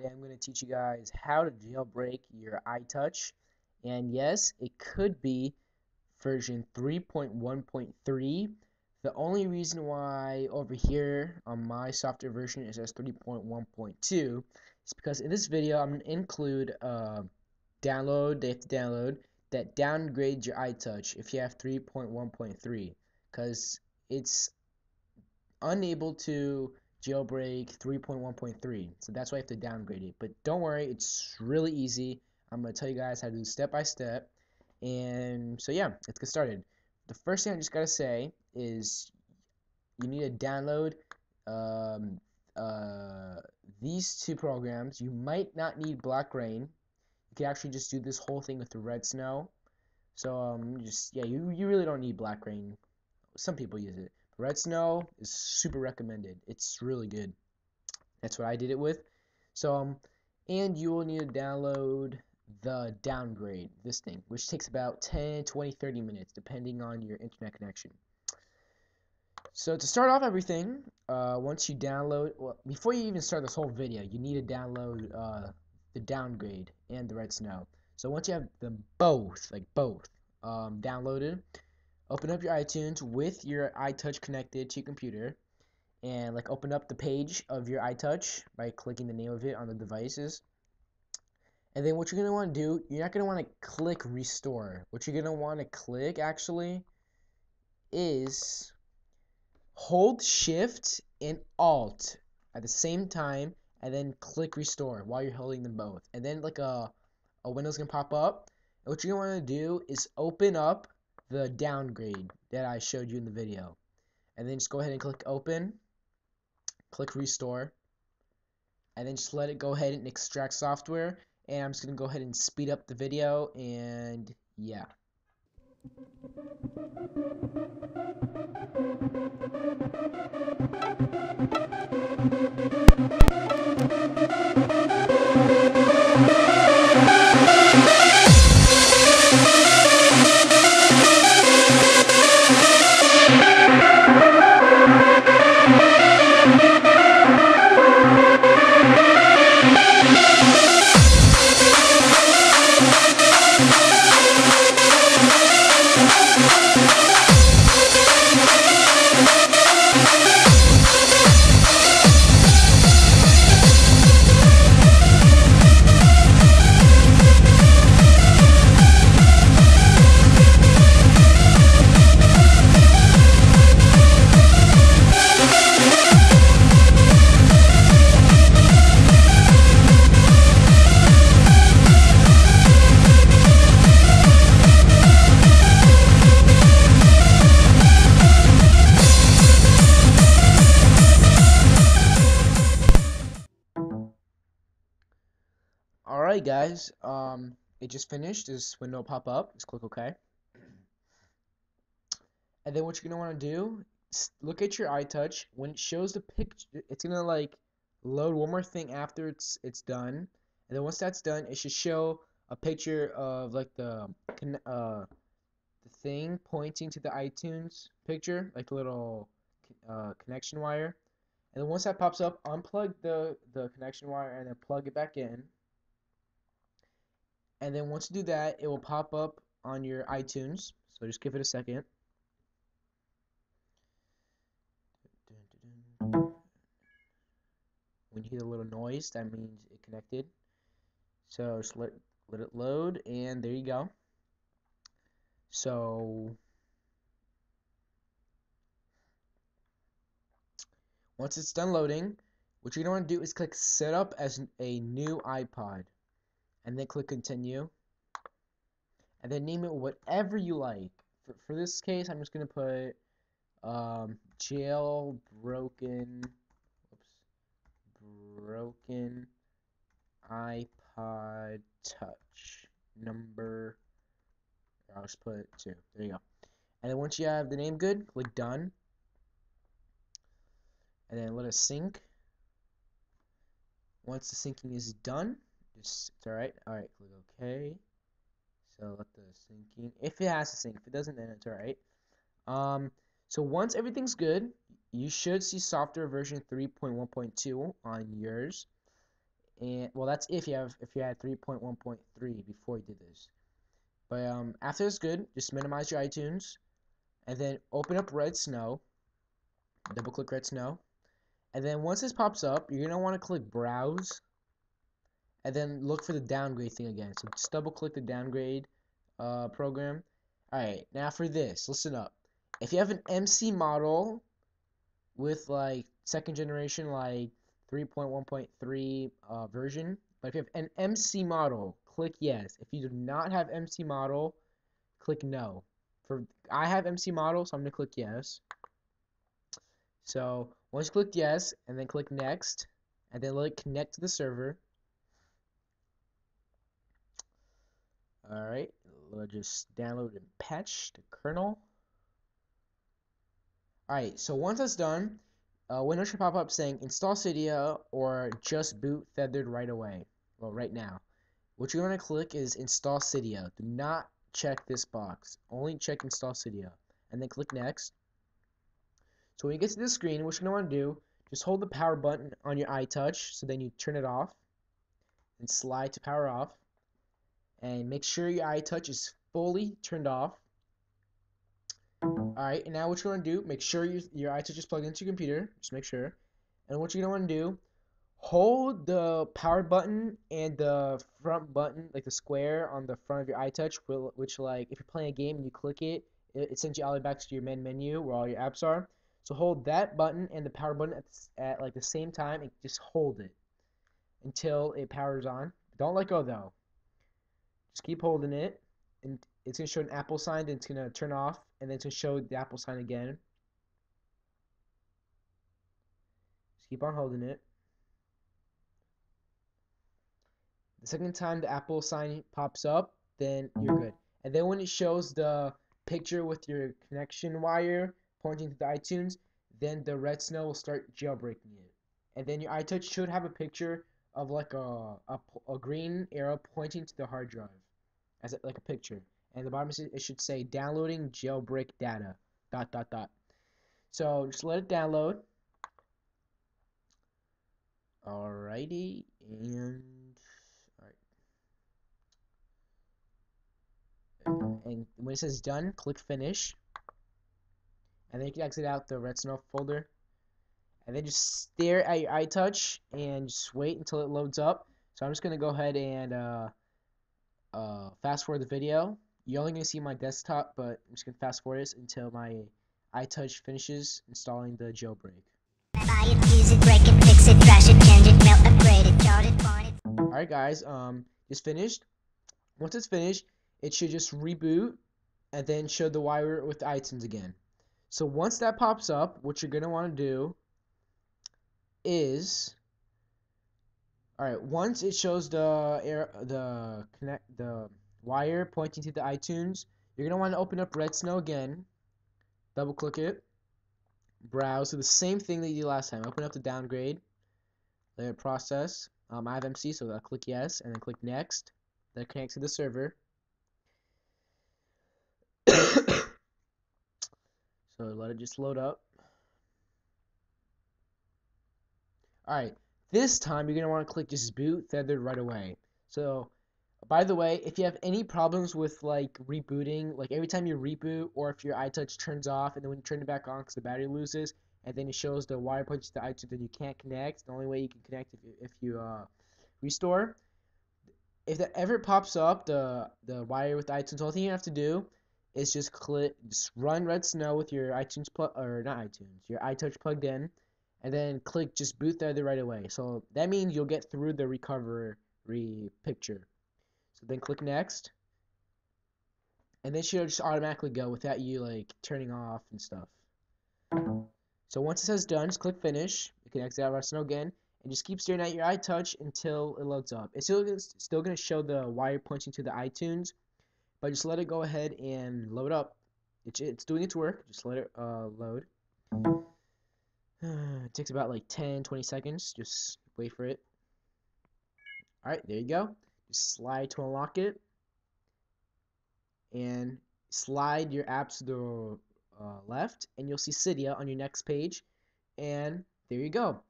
Today I'm going to teach you guys how to jailbreak your Itouch. And yes, it could be version 3.1.3. The only reason why over here on my software version it says 3.1.2 is because in this video I'm going to include a download, they have to download, that downgrades your Itouch if you have 3.1.3, because it's unable to jailbreak 3.1.3, so that's why I have to downgrade it. But don't worry, it's really easy. I'm going to tell you guys how to do step by step. And so yeah, let's get started. The first thing I just gotta say is you need to download these two programs. You might not need Black Rain. You can actually just do this whole thing with the Red Snow. So you really don't need Black Rain. Some people use it. Red Snow is super recommended. It's really good. That's what I did it with. So and you will need to download the downgrade, this thing, which takes about 10, 20, 30 minutes depending on your internet connection. So to start off everything, once you download, well, before you even start this whole video, you need to download the downgrade and the Red Snow. So once you have them both, downloaded, open up your iTunes with your Itouch connected to your computer, and open up the page of your Itouch by clicking the name of it on the devices. And then what you're going to want to do, you're not going to want to click restore. What you're going to want to click actually is hold shift and alt at the same time, and then click restore while you're holding them both. And then a window's going to pop up. And what you're going to want to do is open up the downgrade that I showed you in the video. And then just go ahead and click open, click restore, and then just let it go ahead and extract software. And I'm just going to go ahead and speed up the video, and yeah. Alright guys, it just finished. This window will pop up. Just click OK. And then what you're gonna want to do, look at your Itouch. When it shows the picture, it's gonna load one more thing after it's done. And then once that's done, it should show a picture of the thing pointing to the iTunes picture, the little connection wire. And then once that pops up, unplug the connection wire and then plug it back in. And then once you do that, it will pop up on your iTunes. So just give it a second. When you hear the little noise, that means it connected. So just let it load, and there you go. So once it's done loading, what you're going to want to do is click set up as a new iPod, and then click continue, and then name it whatever you like. For this case, I'm just going to put jailbroken iPod Touch number. I'll just put 2. There you go. And then once you have the name good, click done, and then let it sync. Once the syncing is done, it's alright. Alright, click OK. So let the syncing, if it has to sync. If it doesn't, then it's alright. So once everything's good, you should see software version 3.1.2 on yours. And well, that's if you had 3.1.3 before you did this. But after it's good, just minimize your iTunes, and then open up Red Snow. Double click Red Snow, and then once this pops up, you're gonna want to click Browse, and then look for the downgrade thing again. So just double click the downgrade program. Alright, now for this, listen up. If you have an MC model with like second generation, like 3.1.3 version, but if you have an MC model, click yes. If you do not have MC model, click no. I have MC model, so I'm gonna click yes. So once you click yes, and then click next, and then let it connect to the server. Alright, let's just download and patch the kernel. Alright, so once that's done, Windows should pop up saying install Cydia or just boot Tethered right away. Well, right now. What you're going to click is install Cydia. Do not check this box. Only check install Cydia. And then click next. So when you get to this screen, what you're going to want to do, just hold the power button on your Itouch, so then you turn it off, and slide to power off. And make sure your Itouch is fully turned off. Alright, and now what you're going to do, make sure your Itouch is plugged into your computer. Just make sure. And what you're going to want to do, hold the power button and the front button, like the square on the front of your Itouch, which like, if you're playing a game and you click it, it sends you all the way back to your main menu where all your apps are. So hold that button and the power button at like the same time, and just hold it until it powers on. Don't let go though. Just keep holding it, and it's going to show an Apple sign, and it's going to turn off, and then it's going to show the Apple sign again. Just keep on holding it. The second time the Apple sign pops up, then you're good. And then when it shows the picture with your connection wire pointing to the iTunes, then the red snow will start jailbreaking it. And then your iTouch should have a picture of like a green arrow pointing to the hard drive, as like a picture. And the bottom it should say downloading jailbreak data ... So just let it download. Alrighty, and and when it says done, click finish, and then you can exit out the red snow folder, and then just stare at your Itouch and just wait until it loads up. So I'm just gonna go ahead and fast forward the video. You're only gonna see my desktop, but I'm just gonna fast forward this until my Itouch finishes installing the jailbreak. Alright guys, it's finished. Once it's finished, it should just reboot and then show the wire with the iTunes again. So once that pops up, what you're gonna want to do is, alright, once it shows the wire pointing to the iTunes, you're gonna want to open up Red Snow again, double click it, browse, do the same thing that you did last time. Open up the downgrade, let it process. I have MC, so I'll click yes, and then click next. Then connect to the server. So let it just load up. Alright, this time you're going to want to click just boot Tethered right away. So, by the way, if you have any problems with like rebooting, like every time you reboot, or if your Itouch turns off and then when you turn it back on because the battery loses, and then it shows the wire points to the iTunes, then you can't connect. The only way you can connect if you restore. If that ever pops up, the wire with the iTunes, all thing you have to do is just run Red Snow with your iTunes your Itouch plugged in, and then click just boot Tethered right away. So that means you'll get through the recovery picture. So then click next, and then she'll just automatically go without you like turning off and stuff. So once it says done, just click finish. You can exit out Red Snow again, and just keep staring at your Itouch until it loads up. It's still going to show the wire pointing to the iTunes, but just let it go ahead and load up. It's doing its work. Just let it load. It takes about like 10-20 seconds. Just wait for it. Alright, there you go. Just slide to unlock it, and slide your apps to the left, and you'll see Cydia on your next page, and there you go.